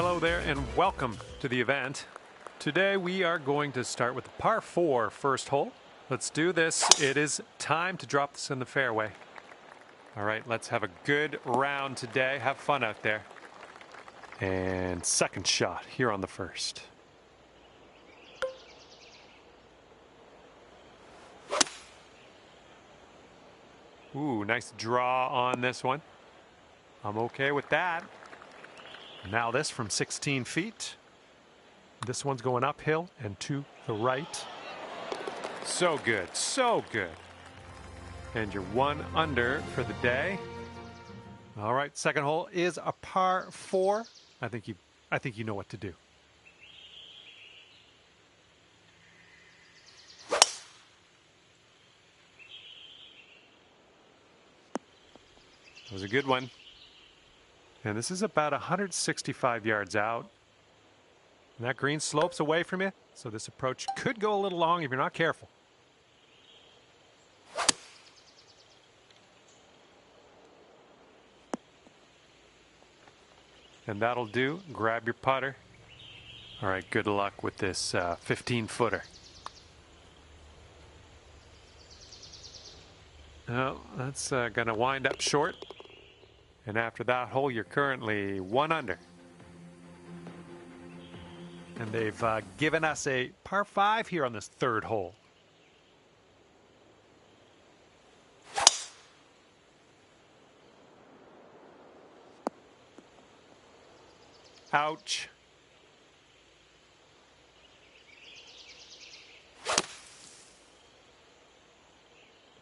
Hello there and welcome to the event. Today we are going to start with the par 4 first hole. Let's do this. It is time to drop this in the fairway. All right, let's have a good round today. Have fun out there. And second shot here on the first. Ooh, nice draw on this one. I'm okay with that. Now this from 16 feet. This one's going uphill and to the right. So good, so good. And you're 1 under for the day. All right, second hole is a par 4. I think you know what to do. That was a good one. And this is about 165 yards out. And that green slopes away from you, so this approach could go a little long if you're not careful. And that'll do. Grab your putter. All right, good luck with this 15-footer. Well, that's going to wind up short. And after that hole, you're currently 1 under. And they've given us a par 5 here on this third hole. Ouch.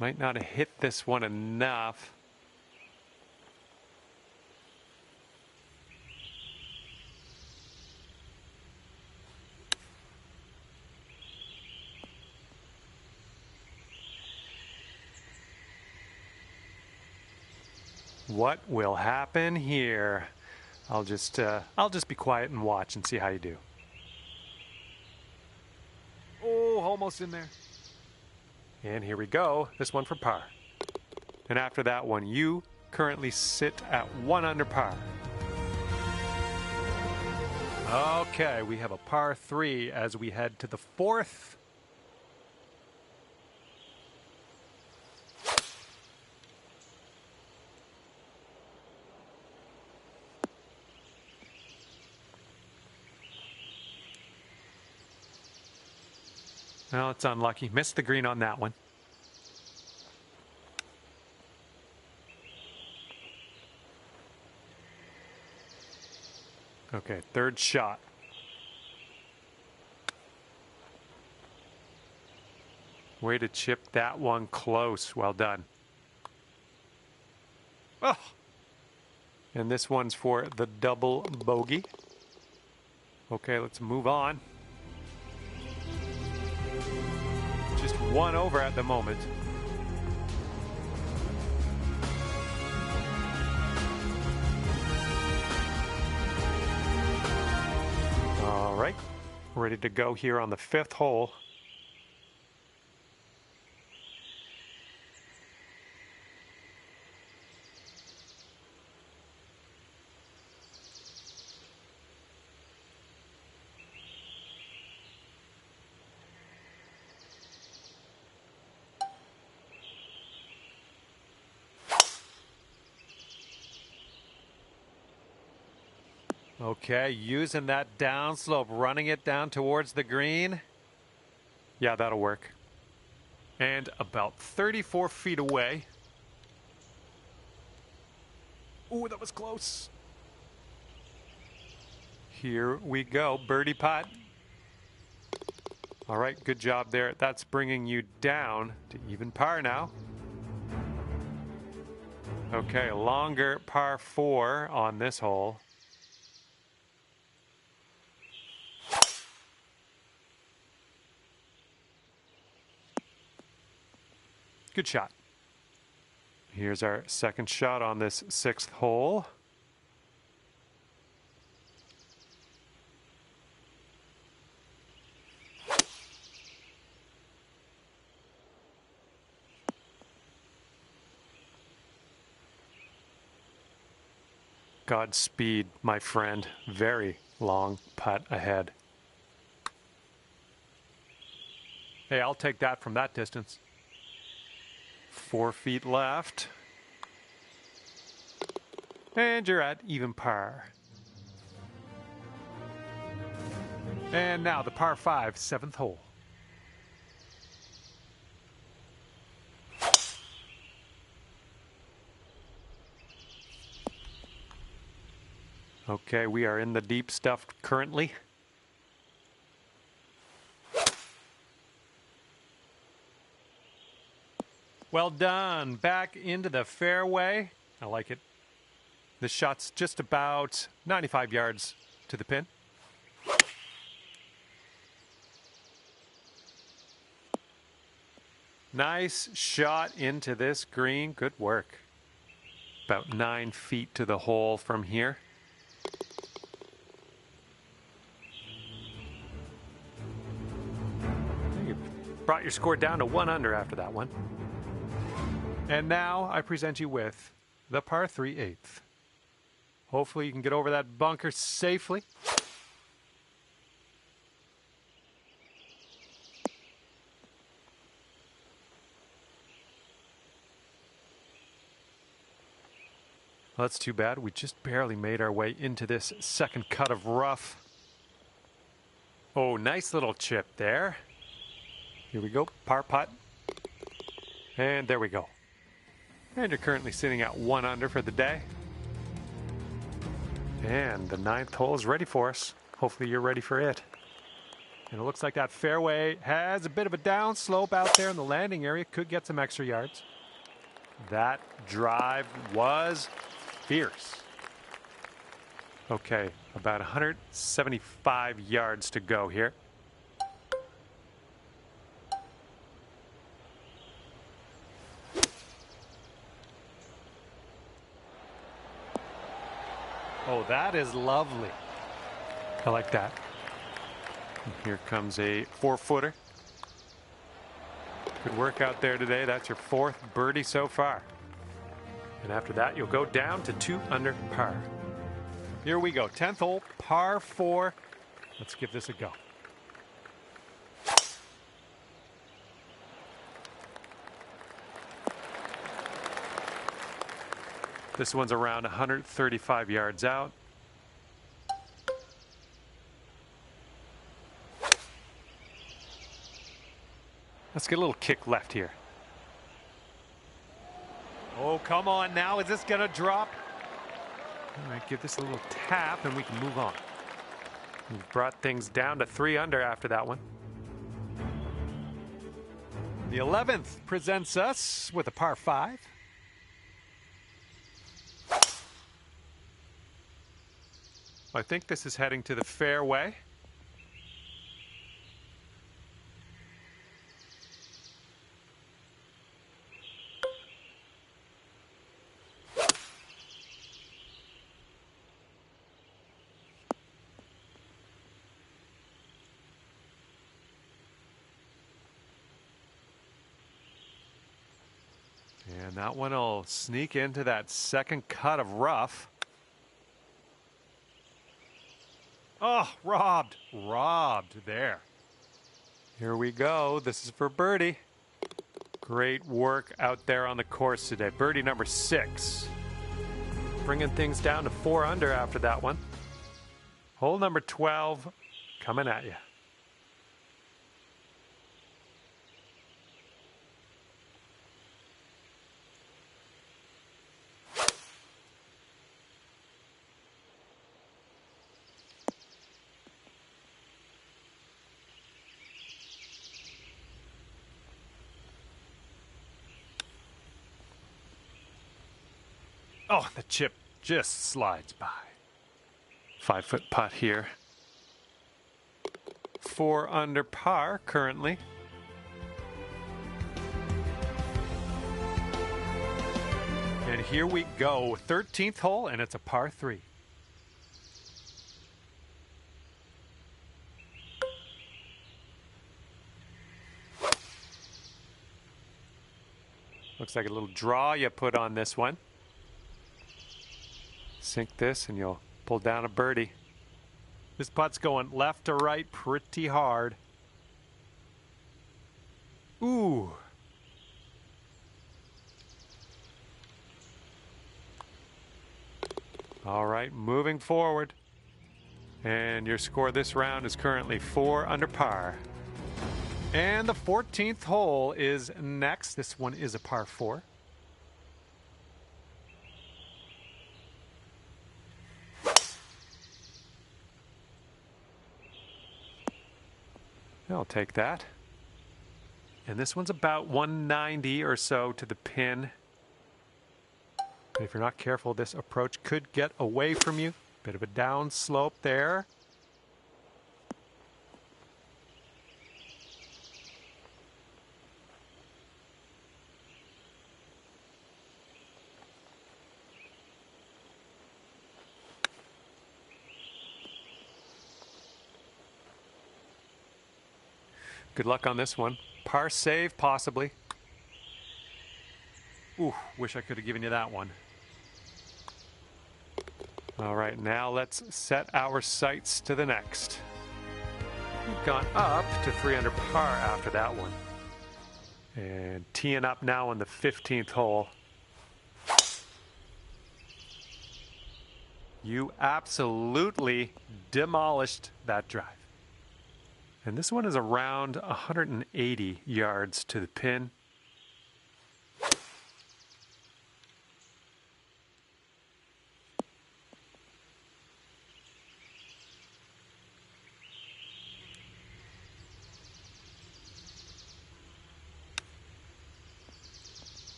Might not have hit this one enough. What will happen here? I'll just be quiet and watch and see how you do. Oh, almost in there. And here we go. This one for par. And after that one, you currently sit at 1 under par. Okay, we have a par 3 as we head to the fourth. Well, it's unlucky. Missed the green on that one. Okay, third shot. Way to chip that one close. Well done. Oh! And this one's for the double bogey. Okay, let's move on. Just 1 over at the moment. All right, ready to go here on the 5th hole. Okay, using that downslope, running it down towards the green. Yeah, that'll work. And about 34 feet away. Ooh, that was close. Here we go, birdie putt. All right, good job there. That's bringing you down to even par now. Okay, longer par 4 on this hole. Good shot. Here's our second shot on this 6th hole. Godspeed, my friend. Very long putt ahead. Hey, I'll take that from that distance. 4 feet left. And you're at even par. And now the par 5, 7th hole. Okay, we are in the deep stuff currently. Well done. Back into the fairway. I like it. This shot's just about 95 yards to the pin. Nice shot into this green. Good work. About 9 feet to the hole from here. You brought your score down to 1 under after that one. And now I present you with the par 3 8th. Hopefully you can get over that bunker safely. Well, that's too bad. We just barely made our way into this second cut of rough. Oh, nice little chip there. Here we go, par putt. And there we go. And you're currently sitting at 1 under for the day. And the 9th hole is ready for us. Hopefully you're ready for it. And it looks like that fairway has a bit of a down slope out there in the landing area. Could get some extra yards. That drive was fierce. Okay, about 175 yards to go here. Oh, that is lovely. I like that. And here comes a 4-footer. Good work out there today. That's your 4th birdie so far. And after that, you'll go down to 2 under par. Here we go. 10th hole, par 4. Let's give this a go. This one's around 135 yards out. Let's get a little kick left here. Oh, come on now. Is this going to drop? All right, give this a little tap and we can move on. We've brought things down to 3 under after that one. The 11th presents us with a par 5. I think this is heading to the fairway. And that one will sneak into that second cut of rough. Oh, robbed. Robbed there. Here we go. This is for birdie. Great work out there on the course today. Birdie number 6. Bringing things down to 4 under after that one. Hole number 12 coming at you. Oh, the chip just slides by. 5-foot putt here. 4 under par currently. And here we go. 13th hole, and it's a par 3. Looks like a little draw you put on this one. sink this and you'll pull down a birdie. This putt's going left to right pretty hard. Ooh. All right, moving forward. And your score this round is currently 4 under par. And the 14th hole is next. This one is a par 4. I'll take that. And this one's about 190 or so to the pin. And if you're not careful, this approach could get away from you. Bit of a down slope there. Good luck on this one. Par save, possibly. Ooh, wish I could have given you that one. All right, now let's set our sights to the next. We've gone up to 3 under par after that one. And teeing up now on the 15th hole. You absolutely demolished that drive. And this one is around 180 yards to the pin.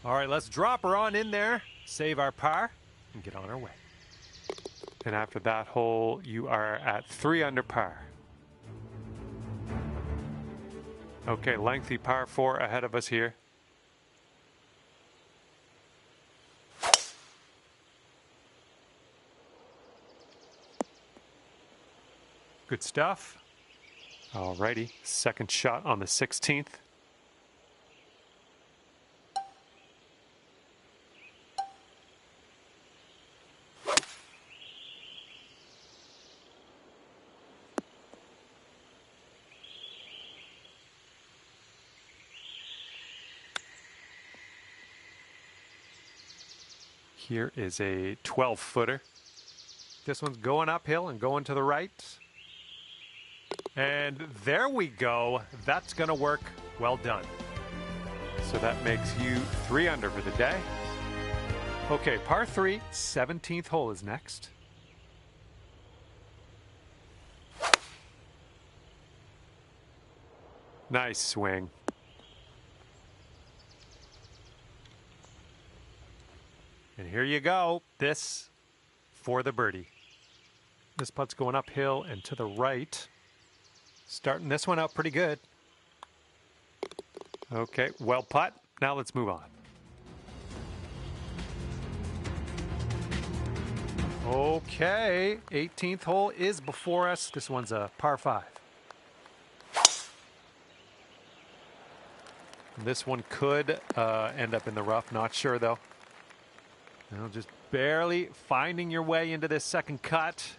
All right, let's drop her on in there, save our par, and get on our way. And after that hole, you are at 3 under par. Okay, lengthy par 4 ahead of us here. Good stuff. All righty, second shot on the 16th. Here is a 12-footer. This one's going uphill and going to the right. And there we go. That's going to work. Well done. So that makes you 3 under for the day. Okay, par 3, 17th hole is next. Nice swing. And here you go. This for the birdie. This putt's going uphill and to the right. Starting this one out pretty good. Okay, well putt. Now let's move on. Okay, 18th hole is before us. This one's a par 5. This one could end up in the rough. Not sure though. Now just barely finding your way into this second cut.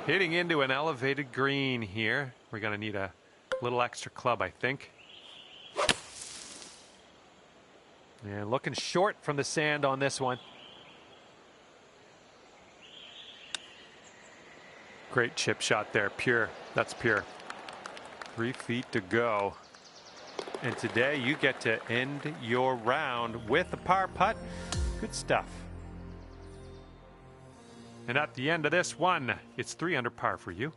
Hitting into an elevated green here. We're going to need a little extra club, I think. And looking short from the sand on this one. Great chip shot there. Pure. That's pure. 3 feet to go. And today you get to end your round with a par putt. Good stuff. And at the end of this one, it's 3 under par for you.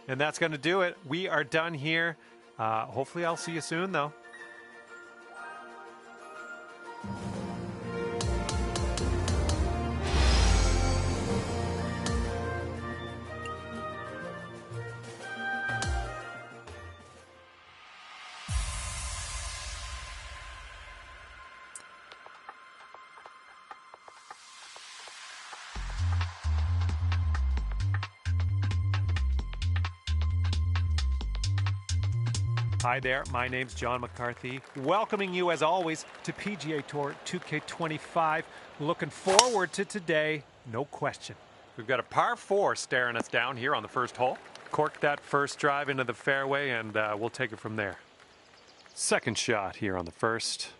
And that's going to do it. We are done here. Hopefully I'll see you soon, though. Hi there, my name's John McCarthy, welcoming you as always to PGA Tour 2K25. Looking forward to today, no question. We've got a par 4 staring us down here on the first hole. Cork that first drive into the fairway and we'll take it from there. Second shot here on the first.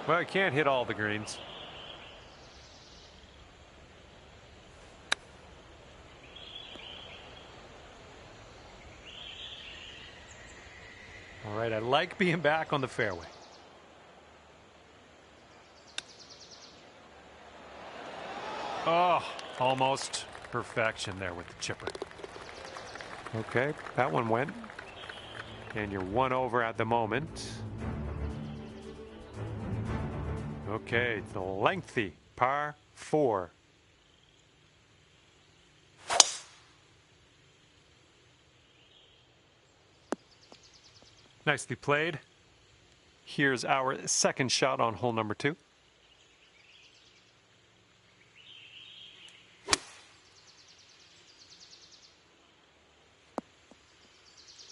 Well, I can't hit all the greens. All right, I like being back on the fairway. Oh, almost perfection there with the chipper. Okay, that one went. And you're one over at the moment. Okay, the lengthy par 4. Nicely played. Here's our second shot on hole number 2.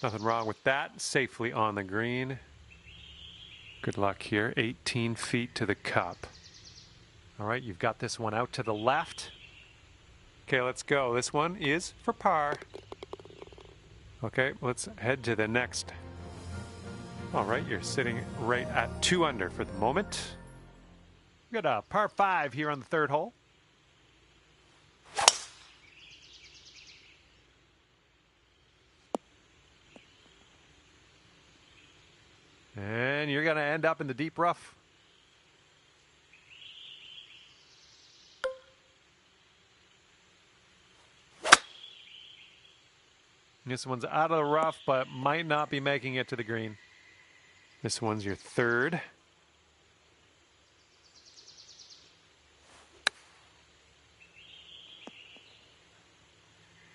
Nothing wrong with that. Safely on the green. Good luck here. 18 feet to the cup. All right, you've got this one out to the left. Okay, let's go. This one is for par. Okay, let's head to the next. All right, you're sitting right at 2 under for the moment. We got a par 5 here on the third hole. And you're going to end up in the deep rough. This one's out of the rough, but might not be making it to the green. This one's your third.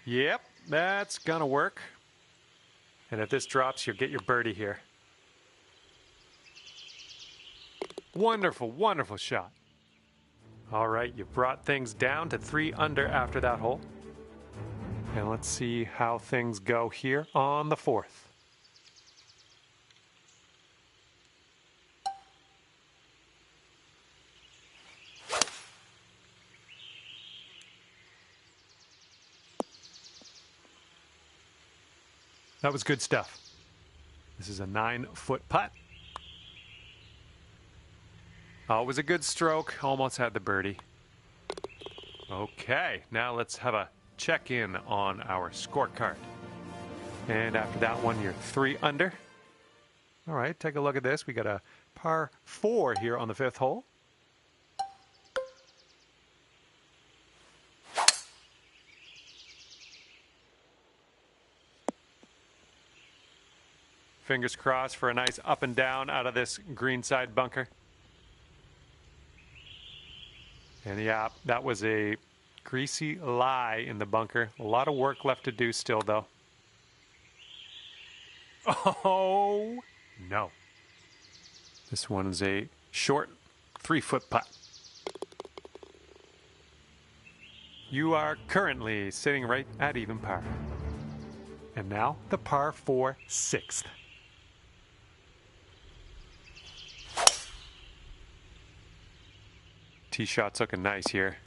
Yep, that's going to work. And if this drops, you'll get your birdie here. Wonderful, wonderful shot. All right, you've brought things down to 3 under after that hole. And let's see how things go here on the fourth. That was good stuff. This is a 9-foot putt. Oh, it was a good stroke. Almost had the birdie. Okay, now let's have a check-in on our scorecard. And after that one, you're 3 under. All right, take a look at this. We got a par 4 here on the 5th hole. Fingers crossed for a nice up and down out of this greenside bunker. And yeah, that was a greasy lie in the bunker. A lot of work left to do still, though. Oh, no. This one is a short 3-foot putt. You are currently sitting right at even par. And now the par 4 6th. Tee shot's looking nice here.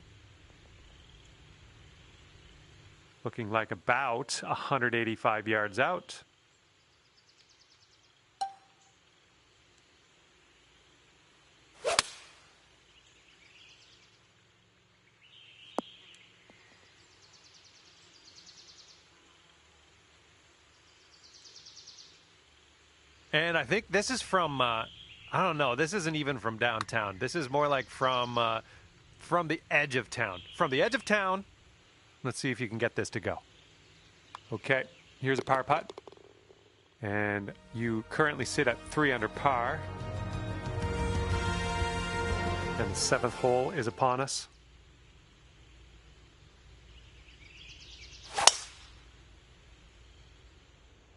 Looking like about 185 yards out. And I think this is from I don't know. This isn't even from downtown. This is more like from the edge of town. From the edge of town. Let's see if you can get this to go. Okay, here's a par putt. And you currently sit at 3 under par. And the 7th hole is upon us.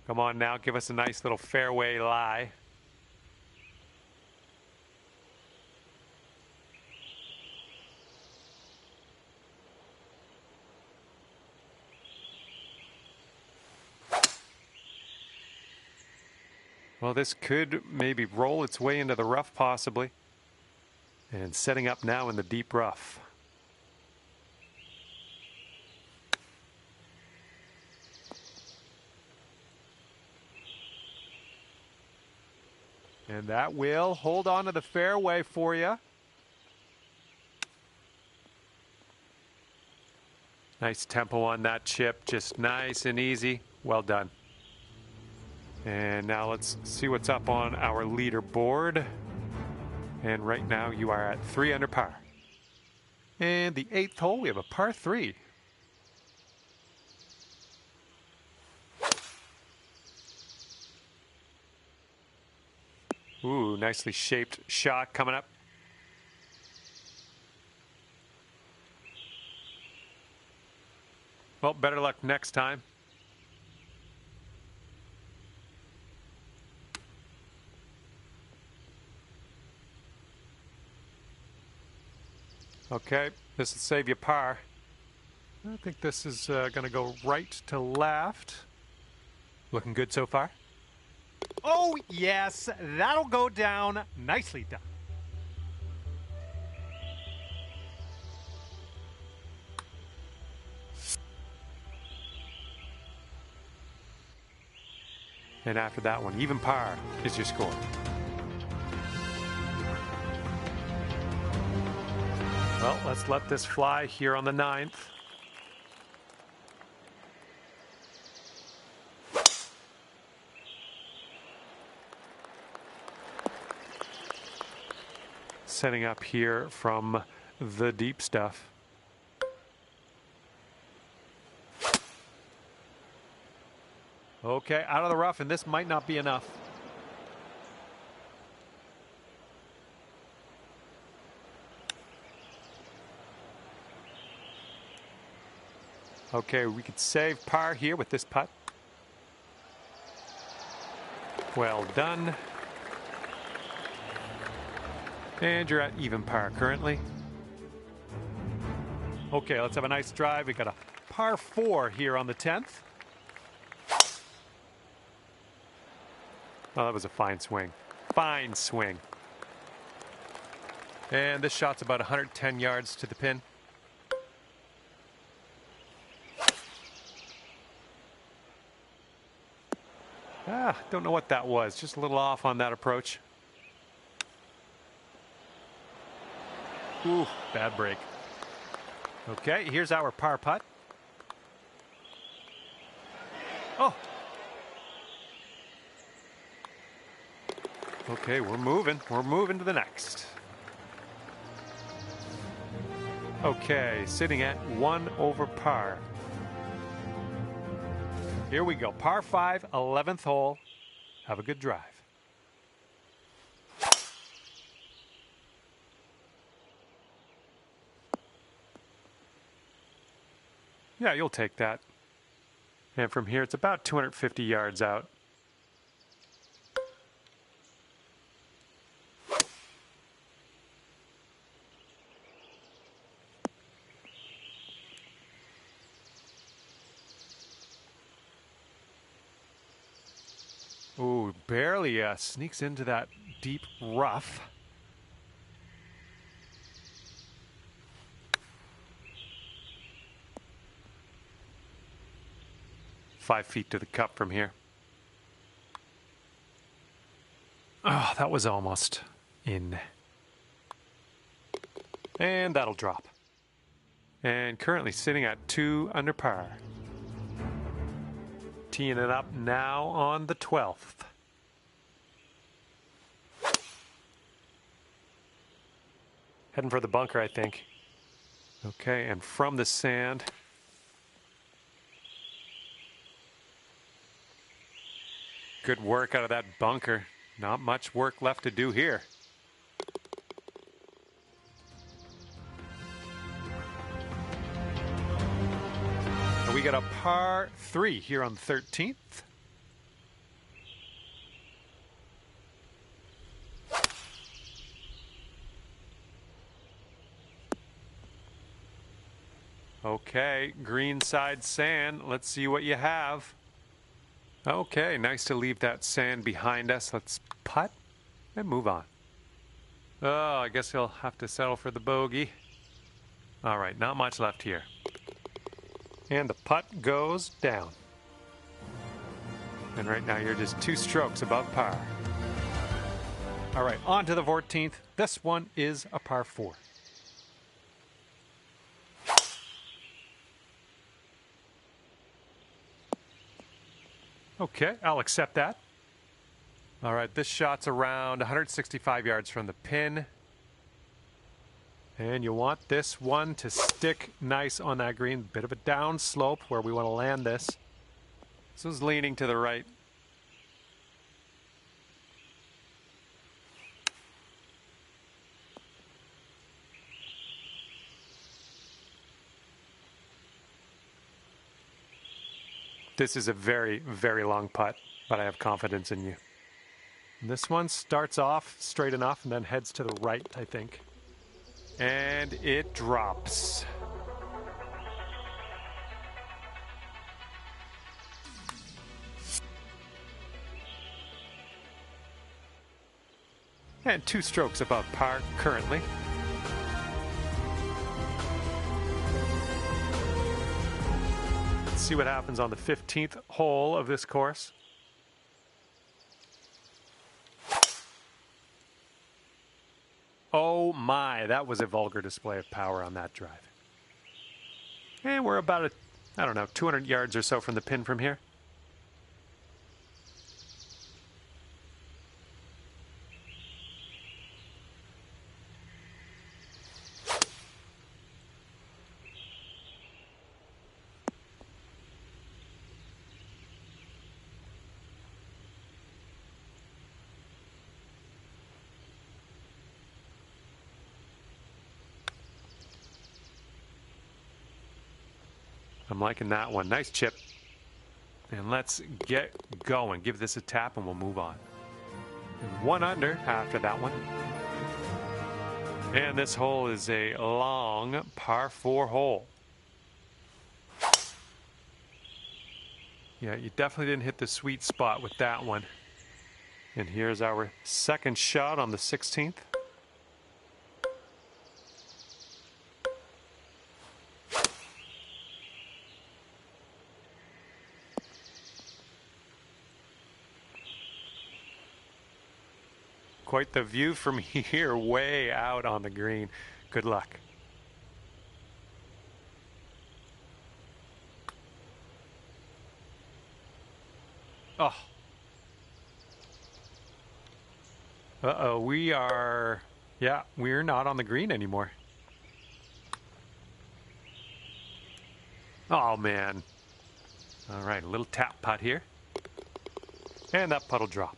Come on now, give us a nice little fairway lie. Well, this could maybe roll its way into the rough possibly. And setting up now in the deep rough. And that will hold on to the fairway for you. Nice tempo on that chip, just nice and easy. Well done. And now let's see what's up on our leaderboard. And right now you are at 3 under par. And the 8th hole, we have a par 3. Ooh, nicely shaped shot coming up. Well, better luck next time. Okay, this will save you par. I think this is going to go right to left. Looking good so far. Oh, yes, that'll go down. Nicely done. And after that one, even par is your score. Well, let's let this fly here on the 9th. Setting up here from the deep stuff. Okay, out of the rough, and this might not be enough. Okay, we could save par here with this putt. Well done. And you're at even par currently. Okay, let's have a nice drive. We got a par 4 here on the 10th. Oh, that was a fine swing. Fine swing. And this shot's about 110 yards to the pin. Don't know what that was. Just a little off on that approach. Ooh, bad break. Okay, here's our par putt. Oh. Okay, we're moving. We're moving to the next. Okay, sitting at 1 over par. Here we go. Par 5, 11th hole. Have a good drive. Yeah, you'll take that. And from here, it's about 250 yards out. Ooh, barely sneaks into that deep rough. Five feet to the cup from here. Oh, that was almost in. And that'll drop. And currently sitting at 2 under par. Teeing it up now on the 12th. Heading for the bunker, I think. Okay, and from the sand. Good work out of that bunker. Not much work left to do here. And we got a par 3 here on the 13th. Okay, green side sand. Let's see what you have. Okay, nice to leave that sand behind us. Let's putt and move on. Oh, I guess he'll have to settle for the bogey. All right, not much left here. And the putt goes down. And right now you're just 2 strokes above par. All right, on to the 14th. This one is a par 4. Okay, I'll accept that. All right, this shot's around 165 yards from the pin. And you want this one to stick nice on that green. Bit of a down slope where we want to land this. This is leaning to the right. This is a very, very long putt, but I have confidence in you. And this one starts off straight enough and then heads to the right, I think. And it drops. And 2 strokes above par currently. Let's see what happens on the 15th hole of this course. Oh my, that was a vulgar display of power on that drive. And we're about, I don't know, 200 yards or so from the pin from here. I'm liking that one. Nice chip. And let's get going. Give this a tap and we'll move on. And 1 under after that one. And this hole is a long par 4 hole. Yeah, you definitely didn't hit the sweet spot with that one. And here's our second shot on the 16th. Quite the view from here, way out on the green. Good luck. Oh. Uh-oh, we're not on the green anymore. Oh, man. All right, a little tap putt here. And that putt will drop.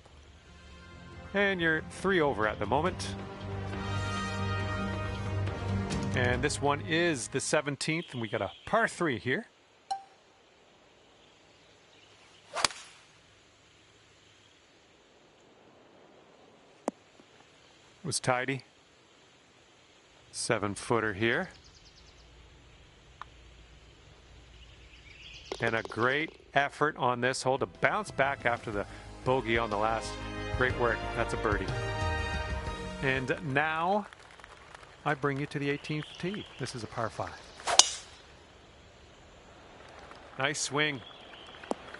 And you're 3 over at the moment. And this one is the 17th, and we got a par 3 here. It was tidy. 7-footer here. And a great effort on this hole to bounce back after the bogey on the last. Great work. That's a birdie. And now I bring you to the 18th tee. This is a par 5. Nice swing.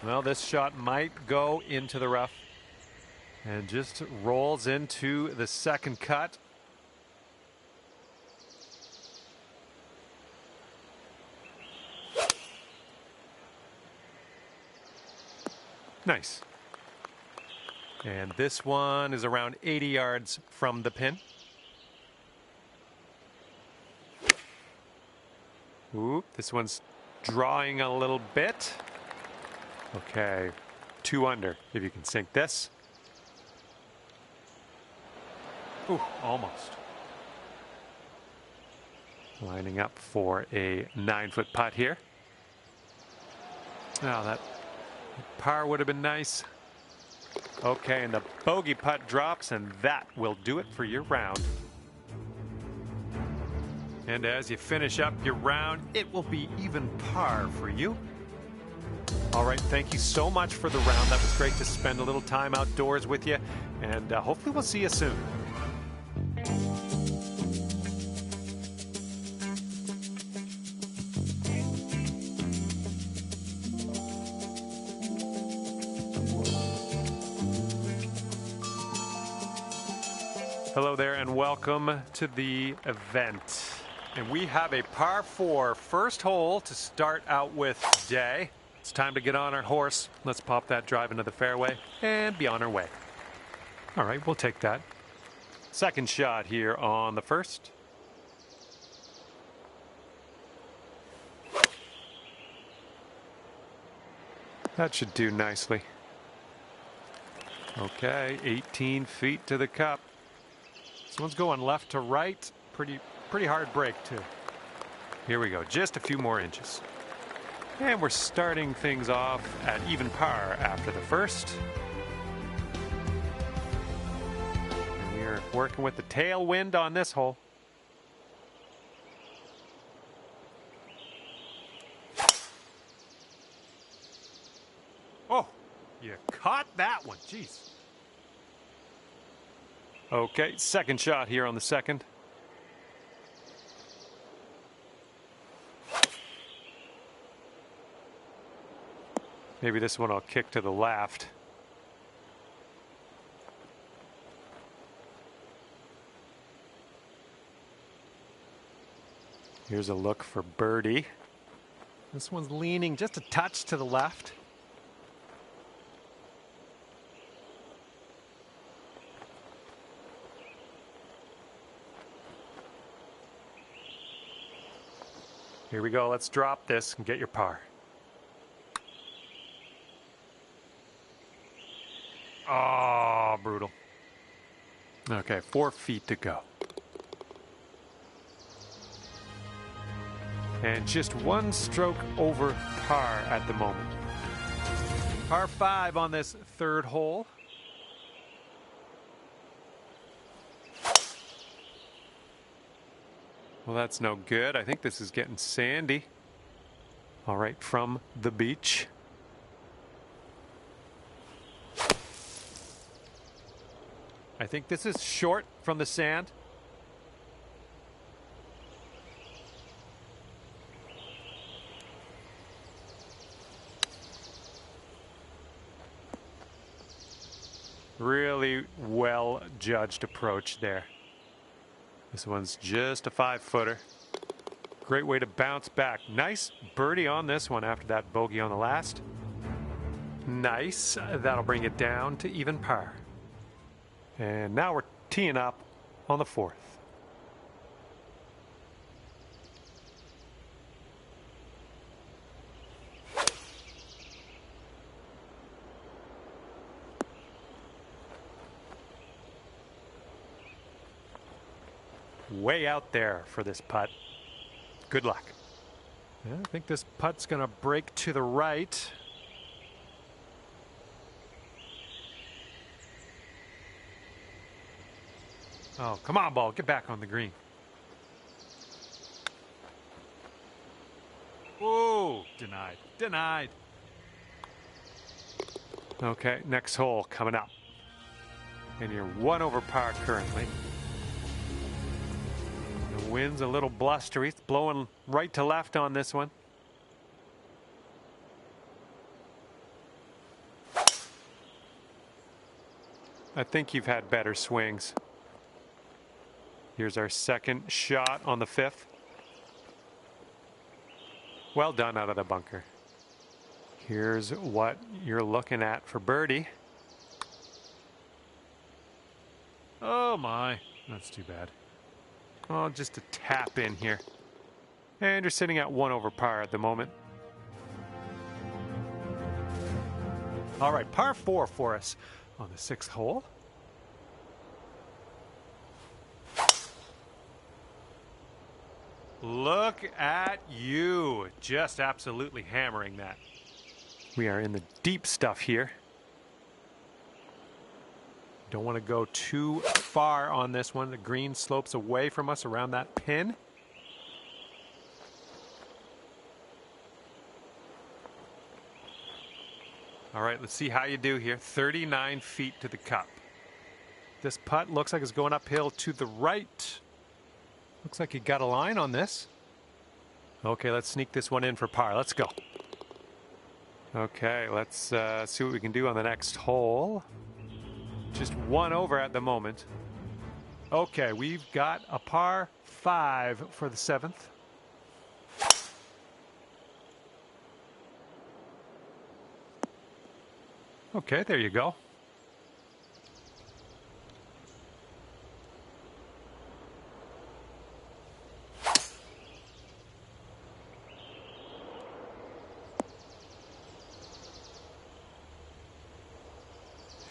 Well, this shot might go into the rough and just rolls into the second cut. Nice. And this one is around 80 yards from the pin. Ooh, this one's drawing a little bit. Okay, 2 under, if you can sink this. Ooh, almost. Lining up for a 9-foot putt here. Oh, that par would have been nice. Okay, and the bogey putt drops, and that will do it for your round. And as you finish up your round, it will be even par for you. All right, thank you so much for the round. That was great to spend a little time outdoors with you, and hopefully we'll see you soon. Hello there and welcome to the event. And we have a par 4 first hole to start out with today. It's time to get on our horse. Let's pop that drive into the fairway and be on our way. All right, we'll take that. Second shot here on the first. That should do nicely. Okay, 18 feet to the cup. This one's going left to right. Pretty hard break too. Here we go, just a few more inches. And we're starting things off at even par after the first. And we're working with the tailwind on this hole. Oh, you caught that one, jeez. Okay, second shot here on the second. Maybe this one I'll kick to the left. Here's a look for birdie. This one's leaning just a touch to the left. Here we go, let's drop this and get your par. Oh, brutal. Okay, 4 feet to go. And just one stroke over par at the moment. Par 5 on this third hole. Well, that's no good. I think this is getting sandy. All right, from the beach. I think this is short from the sand. Really well judged approach there. This one's just a 5-footer. Great way to bounce back. Nice birdie on this one after that bogey on the last. Nice. That'll bring it down to even par. And now we're teeing up on the fourth. Way out there for this putt. Good luck. Yeah, I think this putt's going to break to the right. Oh, come on, ball. Get back on the green. Oh, denied. Denied. Okay, next hole coming up. And you're 1 over par currently. The wind's a little blustery. It's blowing right to left on this one. I think you've had better swings. Here's our second shot on the fifth. Well done out of the bunker. Here's what you're looking at for birdie. Oh my, that's too bad. Oh, just a tap in here. And you're sitting at 1 over par at the moment. All right, par 4 for us on the 6th hole. Look at you, just absolutely hammering that. We are in the deep stuff here. Don't want to go too far on this one. The green slopes away from us around that pin. All right, let's see how you do here. 39 feet to the cup. This putt looks like it's going uphill to the right. Looks like you got a line on this. Okay, let's sneak this one in for par. Let's go. Okay, let's see what we can do on the next hole. Just one over at the moment. Okay, we've got a par 5 for the 7th. Okay, there you go.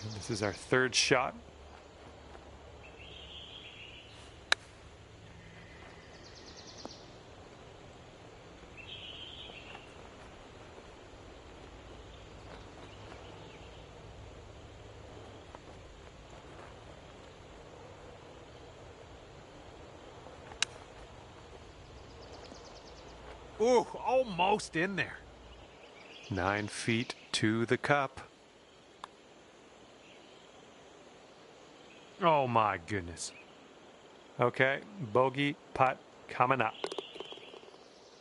And this is our 3rd shot. Ooh, almost in there. 9 feet to the cup. Oh my goodness. Okay, bogey putt coming up.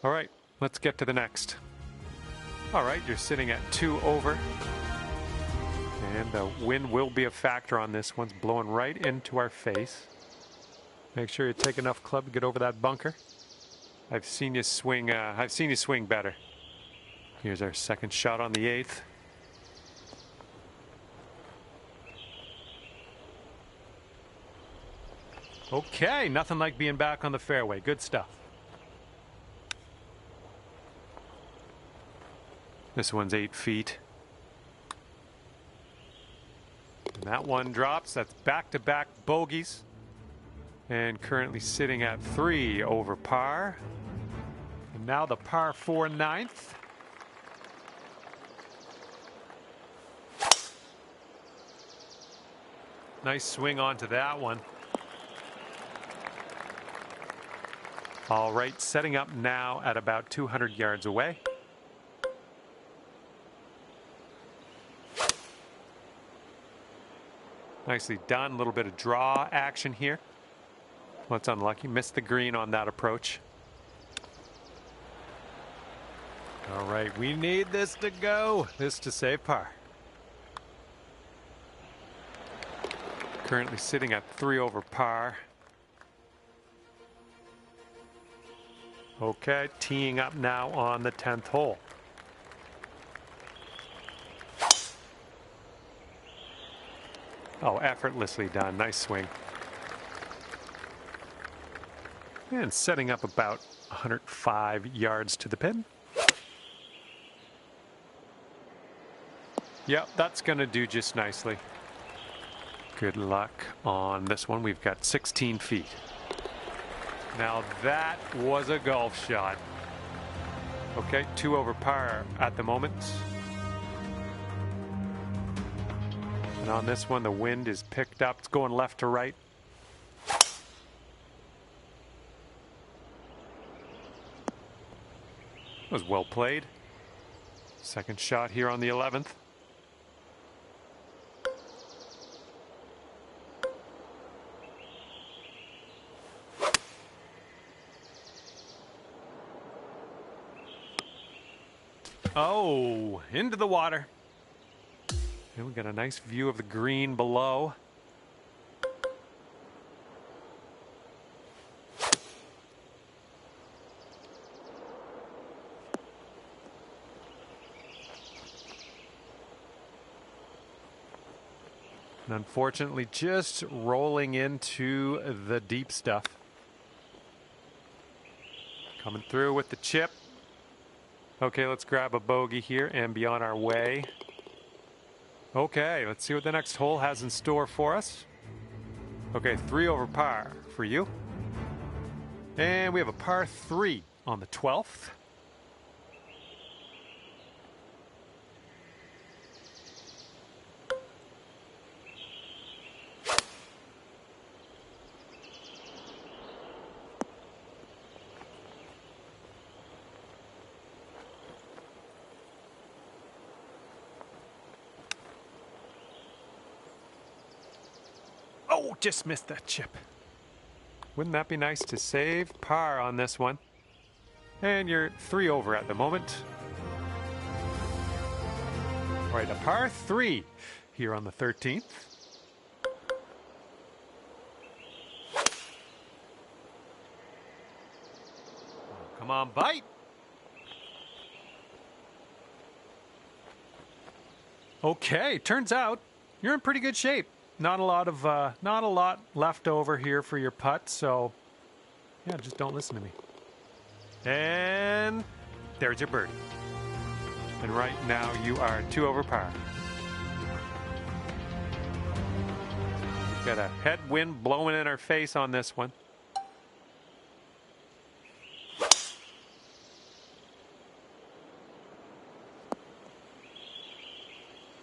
All right, let's get to the next. All right, you're sitting at 2 over. And the wind will be a factor on this. One's blowing right into our face. Make sure you take enough club to get over that bunker. I've seen you swing better. Here's our 2nd shot on the 8th. Okay, nothing like being back on the fairway. Good stuff. This one's 8 feet. And that one drops. That's back-to-back bogeys. And currently sitting at 3 over par. And now the par 4 9th. Nice swing onto that one. All right, setting up now at about 200 yards away. Nicely done. A little bit of draw action here. Well, it's unlucky. Missed the green on that approach. All right, we need this to go. This to save par. Currently sitting at 3 over par. Okay, teeing up now on the 10th hole. Oh, effortlessly done. Nice swing. And setting up about 105 yards to the pin. Yep, that's going to do just nicely. Good luck on this one. We've got 16 feet. Now that was a golf shot. Okay, 2 over par at the moment. And on this one, the wind is picked up. It's going left to right. That was well played. 2nd shot here on the 11th. Oh, into the water. And we got a nice view of the green below. And unfortunately, just rolling into the deep stuff. Coming through with the chip. Okay, let's grab a bogey here and be on our way. Okay, let's see what the next hole has in store for us. Okay, 3 over par for you. And we have a par 3 on the 12th. just missed that chip. Wouldn't that be nice to save par on this one? And you're 3 over at the moment. All right, a par 3 here on the 13th. Come on, bite. Okay, turns out you're in pretty good shape. Not a lot left over here for your putt, so yeah, just don't listen to me. And there's your birdie. And right now you are 2 over par. We've got a headwind blowing in our face on this one.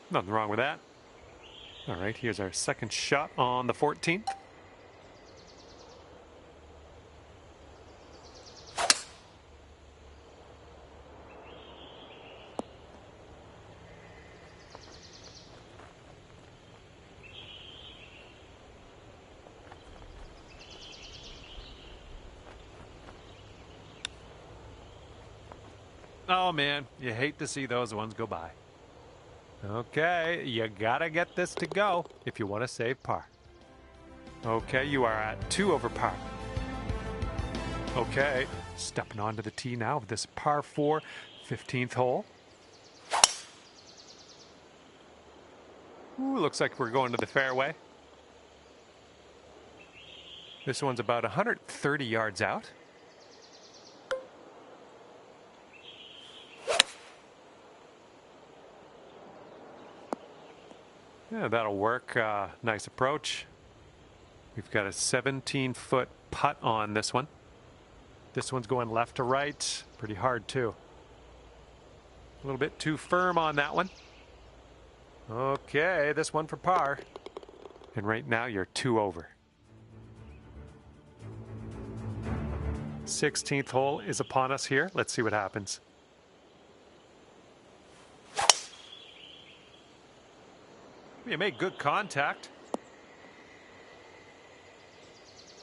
Nothing wrong with that. All right, here's our second shot on the 14th. Oh man, you hate to see those ones go by. Okay, you gotta get this to go if you want to save par. Okay, you are at 2 over par. Okay, stepping onto the tee now of this par 4, 15th hole. Ooh, looks like we're going to the fairway. This one's about 130 yards out. Yeah, that'll work. Nice approach. We've got a 17-foot putt on this one. This one's going left to right. Pretty hard, too. A little bit too firm on that one. Okay, this one for par. And right now you're 2 over. 16th hole is upon us here. Let's see what happens. You made good contact.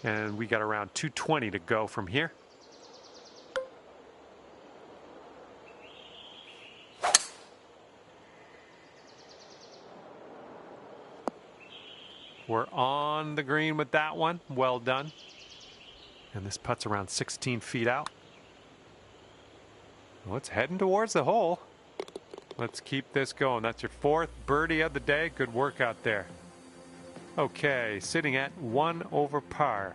And we got around 220 to go from here. We're on the green with that one. Well done. And this putt's around 16 feet out. Well, it's heading towards the hole. Let's keep this going. That's your 4th birdie of the day. Good work out there. Okay, sitting at 1 over par.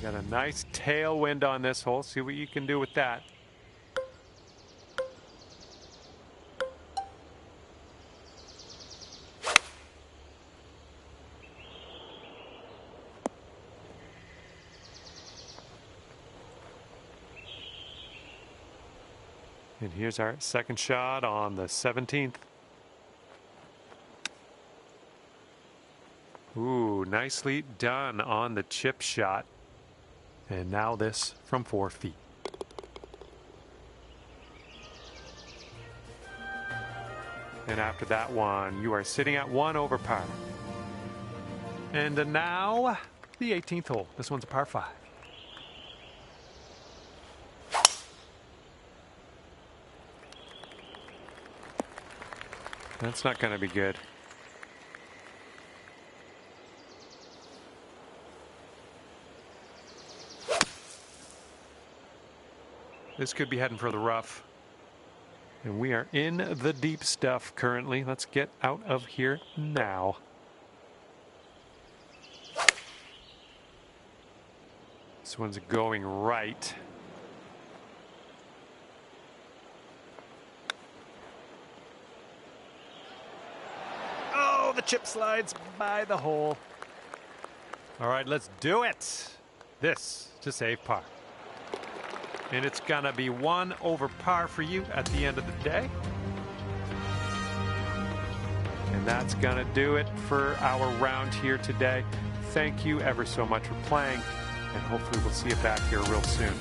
You got a nice tailwind on this hole. See what you can do with that. And here's our second shot on the 17th. Ooh, nicely done on the chip shot. And now this from 4 feet. And after that one, you are sitting at 1 over par. And now the 18th hole. This one's a par 5. That's not going to be good. This could be heading for the rough. And we are in the deep stuff currently. Let's get out of here now. This one's going right. The chip slides by the hole. All right, let's do it. This to save par. And it's gonna be 1 over par for you at the end of the day. And that's gonna do it for our round here today. Thank you ever so much for playing, and hopefully we'll see you back here real soon.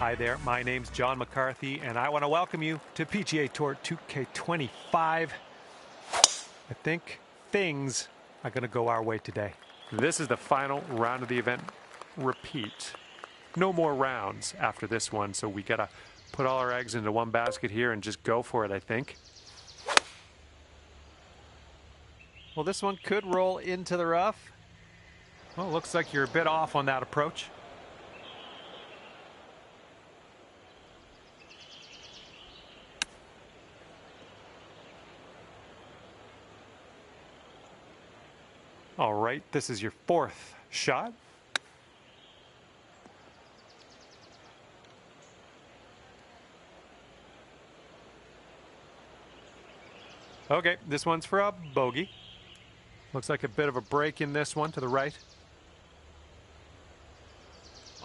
Hi there, my name's John McCarthy, and I want to welcome you to PGA Tour 2K25. I think things are going to go our way today. This is the final round of the event. Repeat. No more rounds after this one, so we got to put all our eggs into one basket here and just go for it, I think. Well, this one could roll into the rough. Well, looks like you're a bit off on that approach. All right, this is your fourth shot. Okay, this one's for a bogey. Looks like a bit of a break in this one to the right.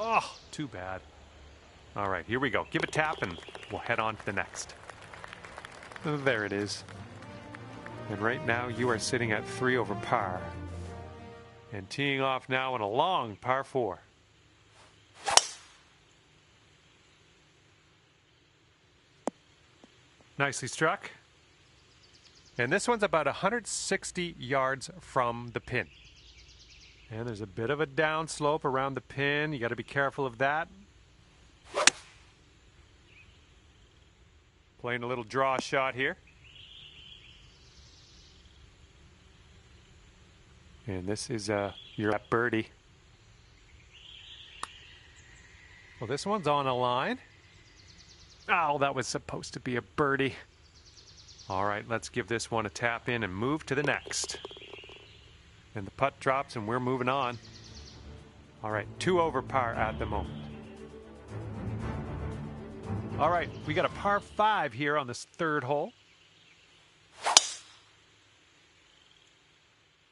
Oh, too bad. All right, here we go. Give a tap and we'll head on to the next. There it is. And right now you are sitting at 3 over par. And teeing off now on a long par 4. Nicely struck. And this one's about 160 yards from the pin. And there's a bit of a downslope around the pin. You got to be careful of that. Playing a little draw shot here. And this is your birdie. Well, this one's on a line. Oh, that was supposed to be a birdie. All right, let's give this one a tap in and move to the next. And the putt drops and we're moving on. All right, 2 over par at the moment. All right, we got a par 5 here on this third hole.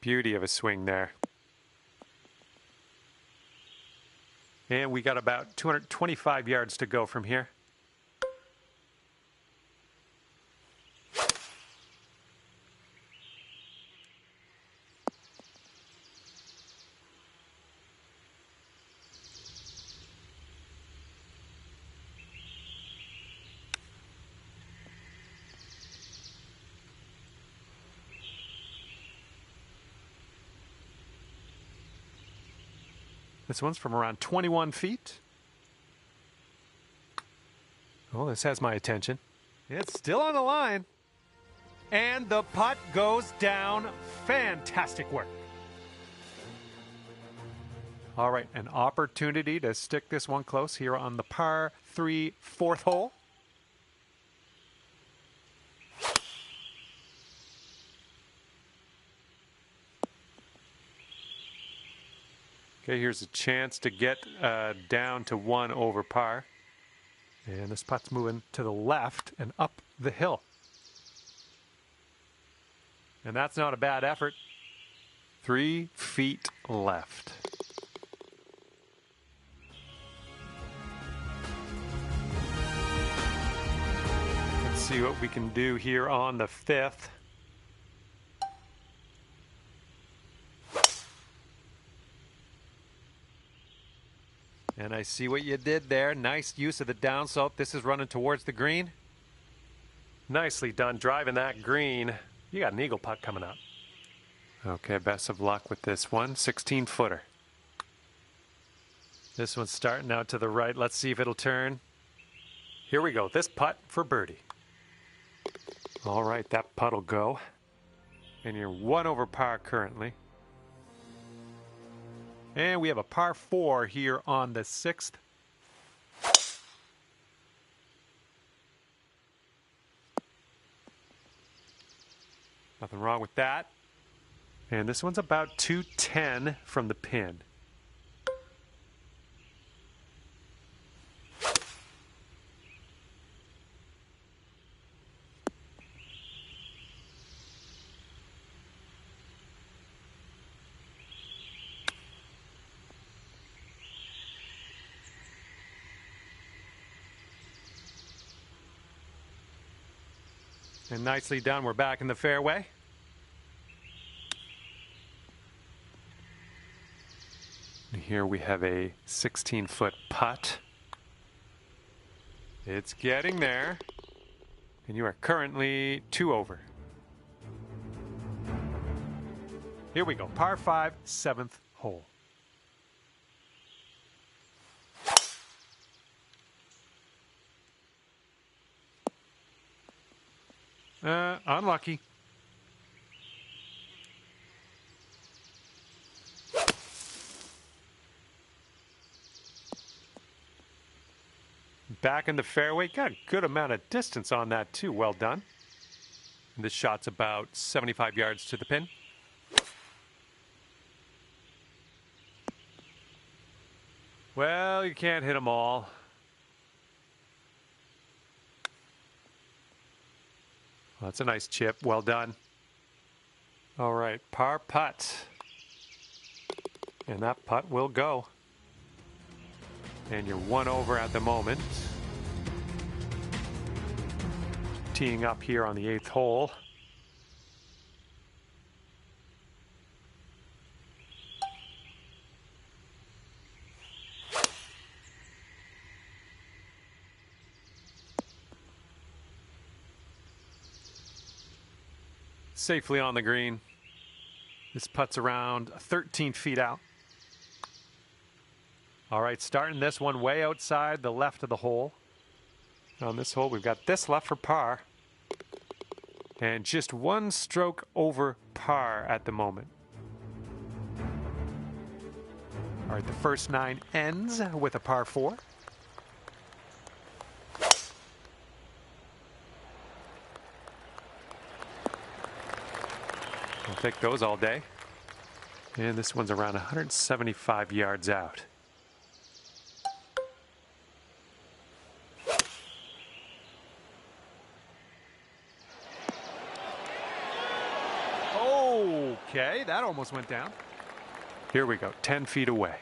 Beauty of a swing there. And we got about 225 yards to go from here. This one's from around 21 feet. Oh, this has my attention. It's still on the line. And the putt goes down. Fantastic work. All right, an opportunity to stick this one close here on the par 3 fourth hole. Okay, here's a chance to get down to 1 over par. And this putt's moving to the left and up the hill. And that's not a bad effort. 3 feet left. Let's see what we can do here on the 5th. And I see what you did there. Nice use of the downslope. This is running towards the green. Nicely done driving that green. You got an eagle putt coming up. Okay, best of luck with this one. 16-footer. This one's starting out to the right. Let's see if it'll turn. Here we go. This putt for birdie. All right, that putt will go. And you're 1 over par currently. And we have a par 4 here on the 6th. Nothing wrong with that. And this one's about 210 from the pin. And nicely done. We're back in the fairway. And here we have a 16-foot putt. It's getting there. And you are currently 2 over. Here we go. Par 5, 7th hole. Unlucky. Back in the fairway. Got a good amount of distance on that too. Well done. And this shot's about 75 yards to the pin. Well, you can't hit them all. Well, that's a nice chip. Well done. All right, par putt. And that putt will go. And you're 1 over at the moment. Teeing up here on the 8th hole. Safely on the green. This putt's around 13 feet out. All right, starting this one way outside the left of the hole. On this hole, we've got this left for par. And just 1 stroke over par at the moment. All right, the first 9 ends with a par 4. I'll take those all day. And this one's around 175 yards out. Okay, that almost went down. Here we go, 10 feet away.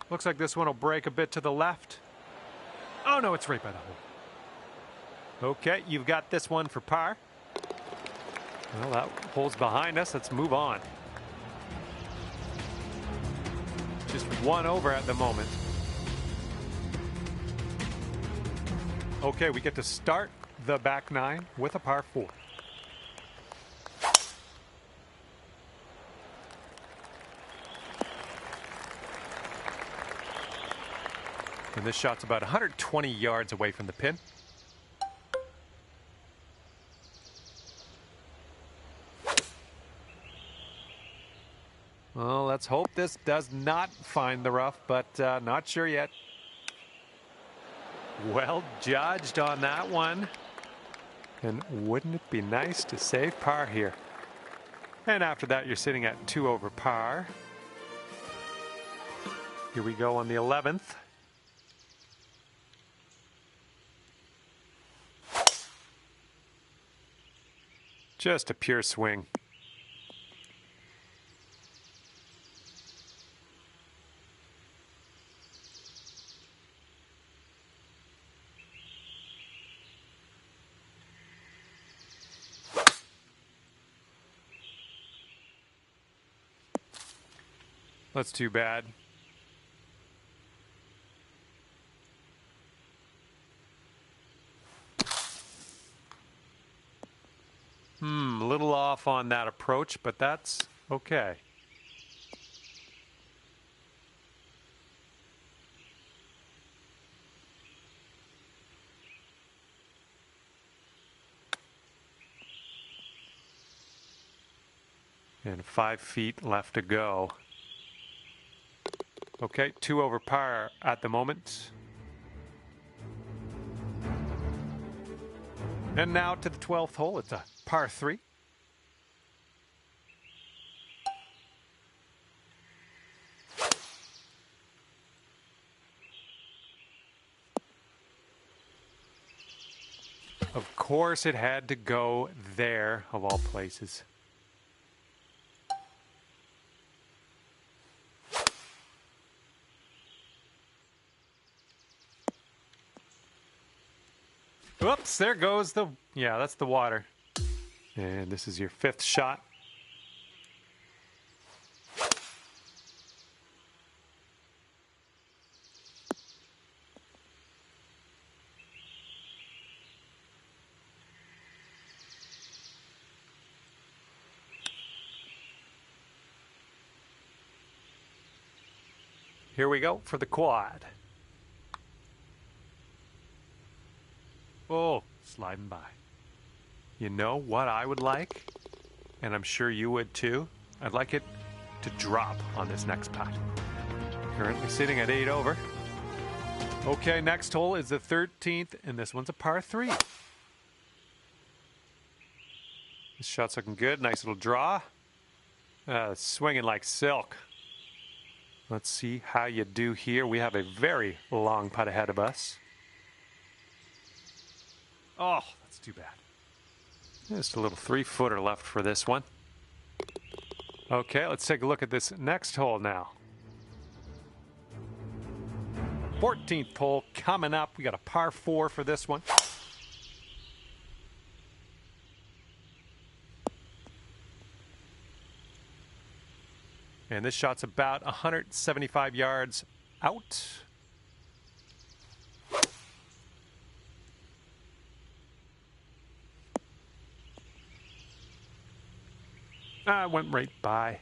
Looks like this one will break a bit to the left. Oh no, it's right by the hole. Okay, you've got this one for par. Well, that hole's behind us. Let's move on. Just 1 over at the moment. Okay, we get to start the back 9 with a par 4. And this shot's about 120 yards away from the pin. Well, let's hope this does not find the rough, but not sure yet. Well judged on that one. And wouldn't it be nice to save par here? And after that, you're sitting at 2 over par. Here we go on the 11th. Just a pure swing. That's too bad. A little off on that approach, but that's okay. And 5 feet left to go. Okay, 2 over par at the moment. And now to the 12th hole. It's a par 3. Of course it had to go there, of all places. Whoops, there goes the, yeah, that's the water. And this is your 5th shot. Here we go for the quad. Oh, sliding by. You know what I would like? And I'm sure you would too. I'd like it to drop on this next putt. Currently sitting at 8 over. Okay, next hole is the 13th, and this one's a par 3. This shot's looking good. Nice little draw. Swinging like silk. Let's see how you do here. We have a very long putt ahead of us. Oh, that's too bad. Just a little 3-footer left for this one. Okay, let's take a look at this next hole now. 14th hole coming up. We got a par 4 for this one. And this shot's about 175 yards out. Went right by.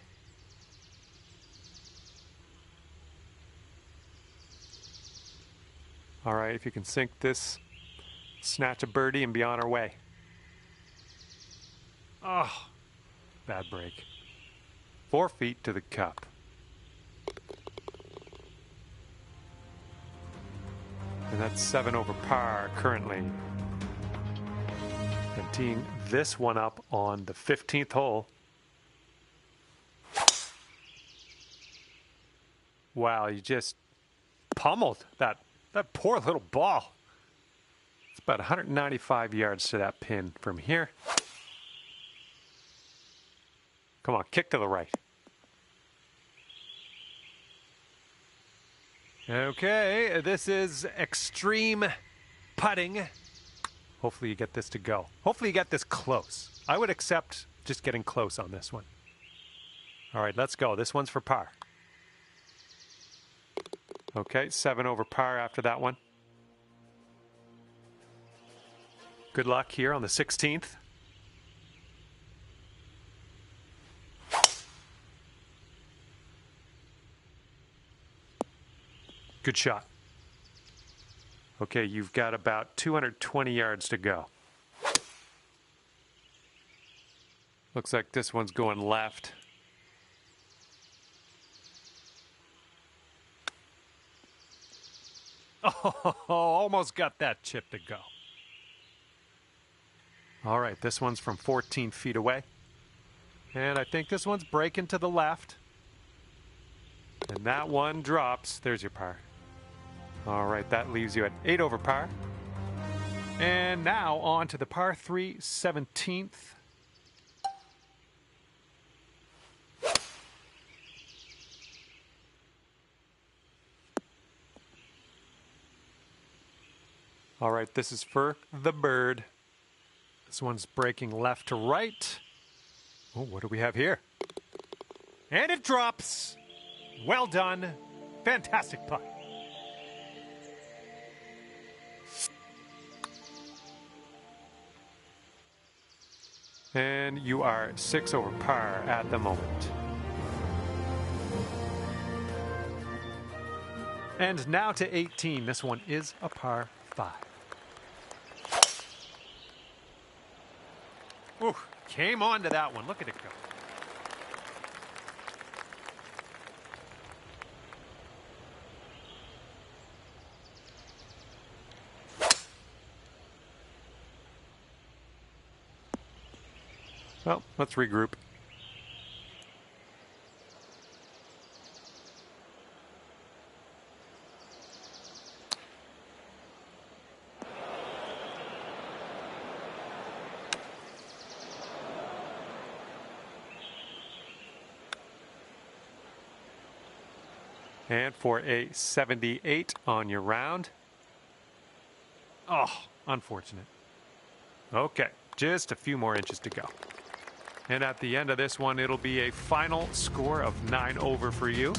All right, if you can sink this, snatch a birdie and be on our way. Oh, bad break. 4 feet to the cup. And that's 7 over par currently. And teeing this one up on the 15th hole. Wow, you just pummeled that poor little ball. It's about 195 yards to that pin from here. Come on, kick to the right. Okay, this is extreme putting. Hopefully you get this to go. Hopefully you get this close. I would accept just getting close on this one. All right, let's go. This one's for par. Okay, 7 over par after that one. Good luck here on the 16th. Good shot. Okay, you've got about 220 yards to go. Looks like this one's going left. Oh, almost got that chip to go. All right, this one's from 14 feet away. And I think this one's breaking to the left. And that one drops. There's your par. All right, that leaves you at 8 over par. And now on to the par 3 17th. All right, this is for the bird. This one's breaking left to right. Oh, what do we have here? And it drops. Well done. Fantastic putt. And you are 6 over par at the moment. And now to 18. This one is a par 5. Ooh, came on to that one. Look at it go. Well, let's regroup. And for a 78 on your round. Oh, unfortunate. Okay, just a few more inches to go. And at the end of this one, it'll be a final score of 9 over for you.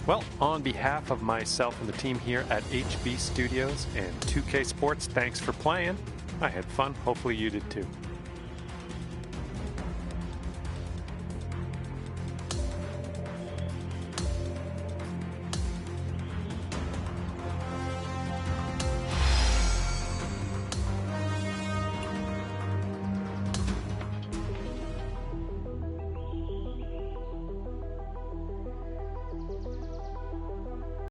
Well, on behalf of myself and the team here at HB Studios and 2K Sports, thanks for playing. I had fun. Hopefully you did too.